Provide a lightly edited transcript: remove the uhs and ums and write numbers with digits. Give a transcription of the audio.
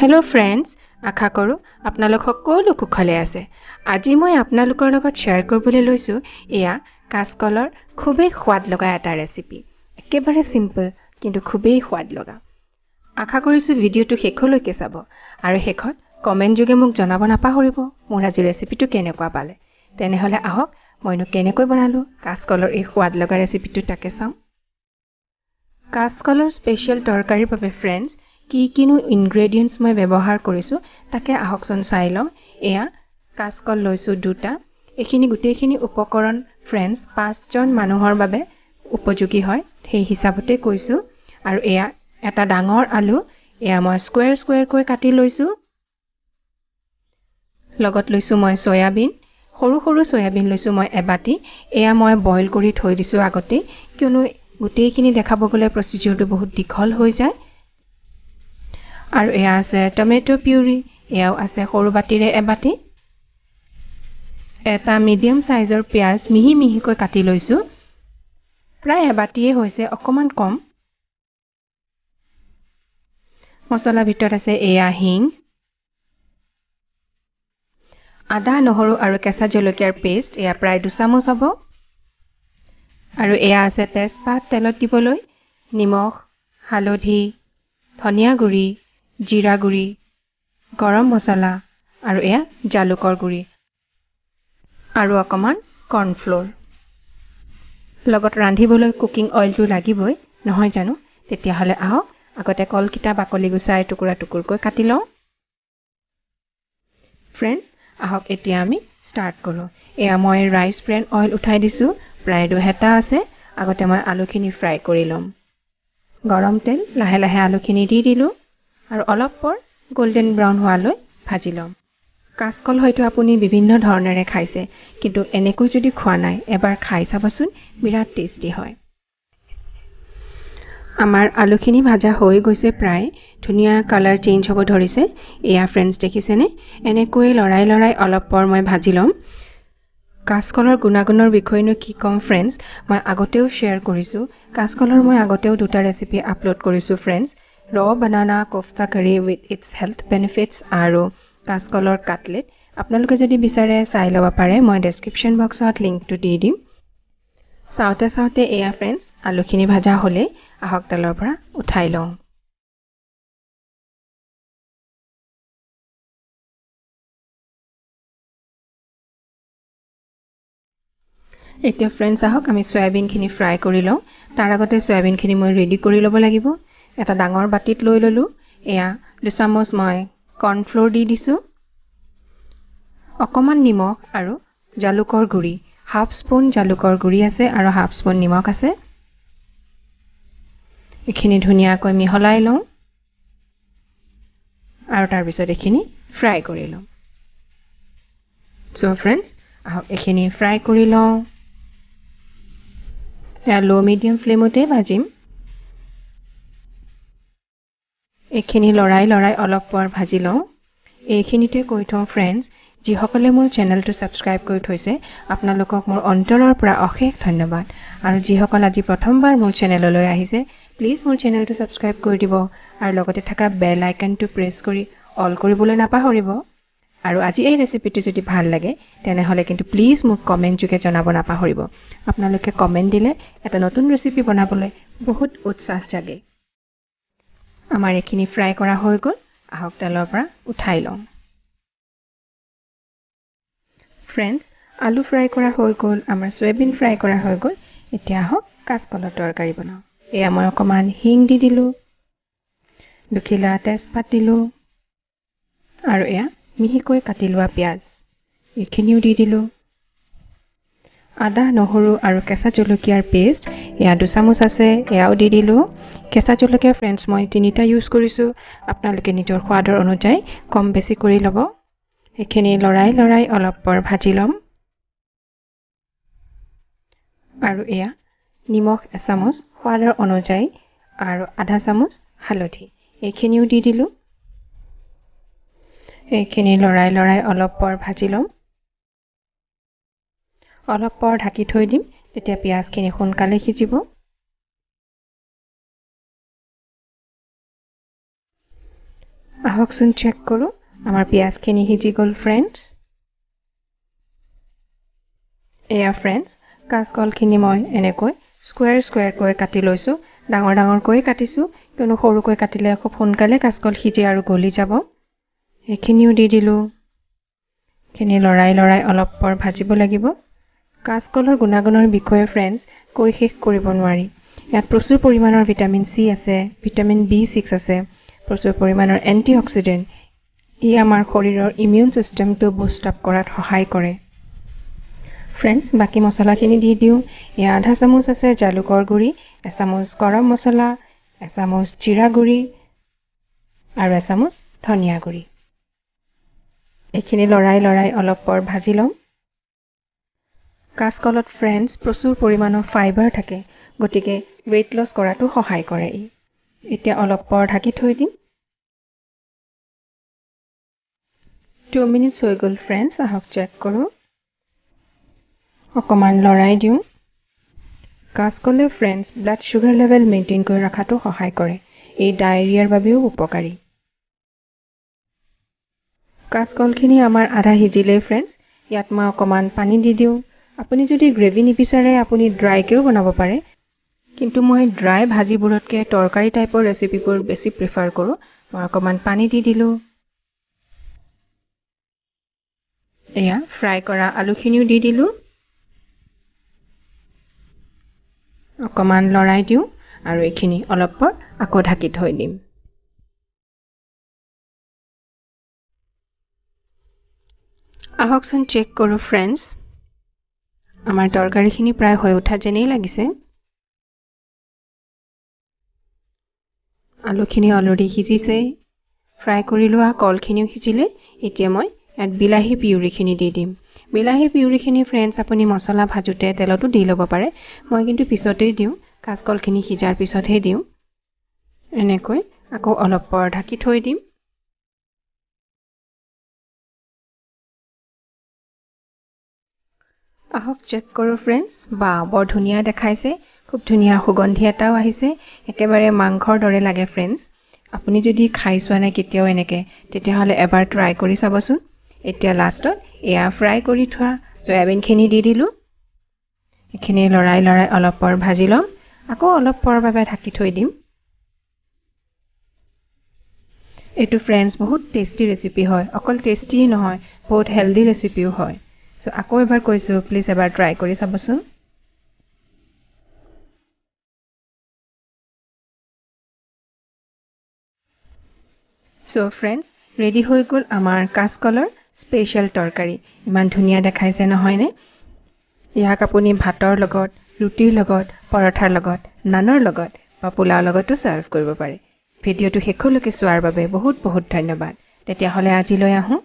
Hello' friends, আশা কৰোঁ আপোনালোক সকলো কুশলে আছে। আজি মই আপোনালোকৰ লগত শ্বেয়াৰ কৰিবলৈ লৈছোঁ এয়া কাচকলৰ খুবেই সোৱাদ লগা এটা ৰেচিপি। একেবাৰে চিম্পল কিন্তু খুবেই সোৱাদ লগা। আশা কৰিছোঁ ভিডিঅ'টো শেষলৈকে চাব আৰু শেষত কমেণ্ট যোগে মোক জনাব নাপাহৰিব মোৰ আজি ৰেচিপিটো কেনেকুৱা পালে। তেনেহ'লে আহক মইনো কেনেকৈ বনালোঁ কাচকলৰ এই সোৱাদ লগা ৰেচিপিটো তাকে চাওঁ। কাচকলৰ স্পেচিয়েল তৰকাৰীৰ বাবে ফ্ৰেণ্ডছ কিনো ইনগ্ৰেডিয়েণ্টছ মই ব্যৱহাৰ কৰিছোঁ তাকে আহকচোন চাই লওঁ। এয়া কাচকল লৈছোঁ 2টা। এইখিনি গোটেইখিনি উপকৰণ ফ্ৰেণ্ডছ 5জন মানুহৰ বাবে উপযোগী হয় সেই হিচাপতে কৈছোঁ। আৰু এয়া এটা ডাঙৰ আলু, এয়া মই স্কুৱেৰকৈ কাটি লৈছোঁ। লগত লৈছোঁ মই চয়াবিন, সৰু চয়াবিন লৈছোঁ মই এবাটি। এয়া মই বইল কৰি থৈ দিছোঁ আগতেই, কিয়নো গোটেইখিনি দেখাব গ'লে প্ৰচিডিউৰটো বহুত দীঘল হৈ যায়। আৰু এয়া আছে টমেটো পিউৰি, এয়াও আছে সৰু বাটিৰে এবাটি। এটা মিডিয়াম চাইজৰ পিঁয়াজ মিহিকৈ কাটি লৈছোঁ, প্ৰায় এবাটিয়ে হৈছে, অকণমান কম। মছলাৰ ভিতৰত আছে এয়া হিং, আদা নহৰু আৰু কেঁচা জলকীয়াৰ পেষ্ট, এয়া প্ৰায় 2 চামুচ হ'ব। আৰু এয়া আছে তেজপাত তেলত দিবলৈ, নিমখ, হালধি, ধনিয়া গুড়ি, জিৰা গুড়ি, গৰম মছলা আৰু এয়া জালুকৰ গুড়ি আৰু অকণমান কৰ্ণফ্ল'ৰ। লগত ৰান্ধিবলৈ কুকিং অইলটো লাগিবই নহয় জানো। তেতিয়াহ'লে আহক আগতে কলকেইটা বাকলি গুচাই টুকুৰকৈ কাটি লওঁ। ফ্ৰেণ্ডছ আহক এতিয়া আমি ষ্টাৰ্ট কৰোঁ। এয়া মই ৰাইচ ব্ৰেন অইল উঠাই দিছোঁ, প্ৰায় 2 হেতা আছে। আগতে মই আলুখিনি ফ্ৰাই কৰি ল'ম। গৰম তেল লাহে লাহে আলুখিনি দি দিলোঁ আৰু অলপ পৰ গল্ডেন ব্ৰাউন হোৱালৈ ভাজি ল'ম। কাচকল হয়তো আপুনি বিভিন্ন ধৰণেৰে খাইছে, কিন্তু এনেকৈ যদি খোৱা নাই এবাৰ খাই চাবচোন, বিৰাট টেষ্টি হয়। আমাৰ আলুখিনি ভাজা হৈ গৈছে, প্ৰায় ধুনীয়া কালাৰ চেঞ্জ হ'ব ধৰিছে। এয়া ফ্ৰেণ্ডছ দেখিছেনে, এনেকৈ লৰাই অলপ পৰ মই ভাজি ল'ম। কাচকলৰ গুণাগুণৰ বিষয়েনো কি ক'ম ফ্ৰেণ্ডছ, মই আগতেও শ্বেয়াৰ কৰিছোঁ। কাচকলৰ মই আগতেও 2টা ৰেচিপি আপলোড কৰিছোঁ ফ্ৰেণ্ডছ, ৰ' বানানা কোফ্তা কাৰী উইথ ইটছ হেল্থ বেনিফিটছ আৰু কাচকলৰ কাটলেট। আপোনালোকে যদি বিচাৰে চাই ল'ব পাৰে, মই ডেছক্ৰিপশ্যন বক্সত লিংকটো দি দিম। চাওঁতে এয়া ফ্ৰেণ্ডছ আলুখিনি ভাজা হ'লেই, আহক তেলৰ পৰা উঠাই লওঁ। এতিয়া ফ্ৰেণ্ডছ আহক আমি চয়াবিনখিনি ফ্ৰাই কৰি লওঁ। তাৰ আগতে চয়াবিনখিনি মই ৰেডি কৰি ল'ব লাগিব। এটা ডাঙৰ বাটিত লৈ ল'লোঁ। এয়া 2 চামুচ মই কৰ্ণফ্ল'ৰ দি দিছোঁ, অকণমান নিমখ আৰু জালুকৰ গুড়ি, 1/2 স্পুন জালুকৰ গুড়ি আছে আৰু 1/2 স্পুন নিমখ আছে। এইখিনি ধুনীয়াকৈ মিহলাই লওঁ আৰু তাৰপিছত এইখিনি ফ্ৰাই কৰি লওঁ। চ' ফ্ৰেণ্ডছ আহক এইখিনি ফ্ৰাই কৰি লওঁ। এয়া ল' মিডিয়াম ফ্লেমতে ভাজিম। এইখিনি লৰাই অলপ পৰ ভাজি লওঁ। এইখিনিতে কৈ থওঁ ফ্ৰেণ্ডছ, যিসকলে মোৰ চেনেলটো ছাবস্ক্ৰাইব কৰি থৈছে আপোনালোকক মোৰ অন্তৰৰ পৰা অশেষ ধন্যবাদ। আৰু যিসকল আজি প্ৰথমবাৰ মোৰ চেনেললৈ আহিছে প্লিজ মোৰ চেনেলটো ছাবস্ক্ৰাইব কৰি দিব আৰু লগতে থকা বেল আইকনটো প্ৰেছ কৰি অল কৰিবলৈ নাপাহৰিব। আৰু আজি এই ৰেচিপিটো যদি ভাল লাগে তেনেহ'লে কিন্তু প্লিজ মোক কমেণ্ট যোগে জনাব নাপাহৰিব। আপোনালোকে কমেণ্ট দিলে এটা নতুন ৰেচিপি বনাবলৈ বহুত উৎসাহ জাগে। আমাৰ এইখিনি ফ্ৰাই কৰা হৈ গ'ল, আহক তেলৰ পৰা উঠাই লওঁ। ফ্ৰেণ্ডছ আলু ফ্ৰাই কৰা হৈ গ'ল, আমাৰ চয়াবিন ফ্ৰাই কৰা হৈ গ'ল। এতিয়া আহক কাচকলৰ তৰকাৰী বনাওঁ। এয়া মই অকণমান হিং দি দিলোঁ, দুখিলা তেজপাত দিলোঁ আৰু এয়া মিহিকৈ কাটি লোৱা পিঁয়াজ এইখিনিও দি দিলোঁ। আদা নহৰু আৰু কেঁচা জলকীয়াৰ পেষ্ট এয়া 2 চামুচ আছে, এয়াও দি দিলোঁ। কেঁচা জলকীয়া ফ্ৰেণ্ডছ মই 3টা ইউজ কৰিছোঁ, আপোনালোকে নিজৰ সোৱাদৰ অনুযায়ী কম বেছি কৰি ল'ব। এইখিনি লৰাই অলপ পৰ ভাজি ল'ম আৰু এয়া নিমখ 1 চামুচ সোৱাদৰ অনুযায়ী আৰু 1/2 চামুচ হালধি এইখিনিও দি দিলোঁ। এইখিনি লৰাই অলপ পৰ ভাজি ল'ম। অলপ পৰ ঢাকি থৈ দিম, তেতিয়া পিঁয়াজখিনি সোনকালে সিজিব। আহকচোন চেক কৰোঁ আমাৰ পিঁয়াজখিনি সিজি গ'ল ফ্ৰেণ্ডছ এয়া ফ্ৰেণ্ডছ কাঁচকলখিনি মই এনেকৈ স্কুৱেৰকৈ কাটি লৈছোঁ ডাঙৰকৈ কাটিছোঁ কিয়নো সৰুকৈ কাটিলে খুব সোনকালে কাঁচকল সিজে আৰু গলি যাব এইখিনিও দি দিলোঁ খিনি লৰাই অলপ পৰ ভাজিব লাগিব কাঁচকলৰ গুণাগুণৰ বিষয়ে ফ্ৰেণ্ডছ কৈ শেষ কৰিব নোৱাৰি ইয়াত প্ৰচুৰ পৰিমাণৰ ভিটামিন চি আছে ভিটামিন B6 আছে প্ৰচুৰ পৰিমাণৰ এন্টিঅক্সিডেন্ট ই আমাৰ শৰীৰৰ ইমিউন সিস্টেমটো বুষ্ট আপ কৰাত সহায় কৰে ফ্ৰেণ্ডছ বাকি মছলাখিনি দি দিওঁ এয়া আধা চামুচ আছে জালুকৰ গুড়ি এচামুচ গৰম মছলা এচামুচ জিৰা গুড়ি আৰু এচামুচ ধনিয়া গুড়ি এইখিনি লৰাই অলপ পৰ ভাজি লওঁ কাঁচকলত ফ্ৰেণ্ডছ প্ৰচুৰ পৰিমাণৰ ফাইবাৰ থাকে গতিকে weight loss কৰাটো সহায় কৰে এতিয়া অলপ পৰ ঢাকি থৈ দিম 2 minutes হৈ গ'ল ফ্ৰেণ্ডছ আহক চেক কৰোঁ অকমান লৰাই দিওঁ কাঁচকলে friends blood sugar level maintain কৰি ৰাখাটো সহায় কৰে এই ডায়েৰিয়াৰ বাবেও উপকাৰী কাঁচকলখিনি আমাৰ আধা সিজিলে ফ্ৰেণ্ডছ ইয়াত মই অকমান পানী দি দিওঁ আপুনি যদি গ্ৰেভি নিবিচাৰে আপুনি ড্ৰাইকেও বনাব পাৰে কিন্তু মই ড্ৰাই ভাজিবোৰতকে তৰকাৰী টাইপৰ ৰেচিপিবোৰ বেছি প্ৰিফাৰ কৰোঁ মই অকমান পানী দি দিলোঁ এয়া ফ্ৰাই কৰা আলুখিনিও দি দিলোঁ অকমান লৰাই দিওঁ আৰু এইখিনি অলপ পৰ আকৌ ঢাকি থৈ দিম আহকচোন চেক কৰোঁ ফ্ৰেণ্ডছ আমাৰ তৰকাৰীখিনি প্ৰায় হৈ উঠা যেনেই লাগিছে আলুখিনি অলৰেডি সিজিছে ফ্ৰাই কৰি লোৱা কলখিনিও সিজিলে এতিয়া মই ইয়াত বিলাহী পিউৰিখিনি দি দিম বিলাহী পিউৰিখিনি ফ্ৰেণ্ডছ আপুনি মছলা ভাজোতে তেলতো দি ল'ব পাৰে মই কিন্তু পিছতেই দিওঁ কাঁচকলখিনি সিজাৰ পিছতহে দিওঁ এনেকৈ আকৌ অলপ পৰ ঢাকি থৈ দিম আহক চেক কৰোঁ ফ্ৰেণ্ডছ বা বৰ ধুনীয়া দেখাইছে খুব ধুনীয়া সুগন্ধি এটাও আহিছে একেবাৰে মাংসৰ দৰে লাগে ফ্ৰেণ্ডছ আপুনি যদি খাই চোৱা নাই কেতিয়াও এনেকে তেতিয়াহ'লে এবাৰ ট্ৰাই কৰি চাবচোন এতিয়া লাষ্টত এয়া ফ্ৰাই কৰি থোৱা সয়াবিনখিনি দি দিলোঁ এইখিনি লৰাই অলপ পৰ ভাজি ল'ম আকৌ অলপ পৰৰ বাবে ঢাকি থৈ দিম এইটো ফ্ৰেণ্ডছ বহুত টেষ্টি ৰেচিপি হয় অকল টেষ্টিয়ে নহয় বহুত হেলদি ৰেচিপিও হয় সো আকৌ এবাৰ কৈছোঁ প্লিজ এবাৰ ট্ৰাই কৰি চাবচোন সো ফ্ৰেণ্ডছ ৰেডি হৈ গ'ল আমাৰ কাঁচকলৰ স্পেশাল তৰকাৰী ইমান ধুনীয়া দেখাইছে নহয়নে ইয়াক আপুনি ভাতৰ লগত ৰুটিৰ লগত পৰঠাৰ লগত নানৰ লগত বা পোলাওৰ লগতো সাৰ্ভ কৰিব পাৰে ভিডিঅ'টো শেষলৈকে চোৱাৰ বাবে বহুত ধন্যবাদ তেতিয়াহ'লে আজিলৈ আহোঁ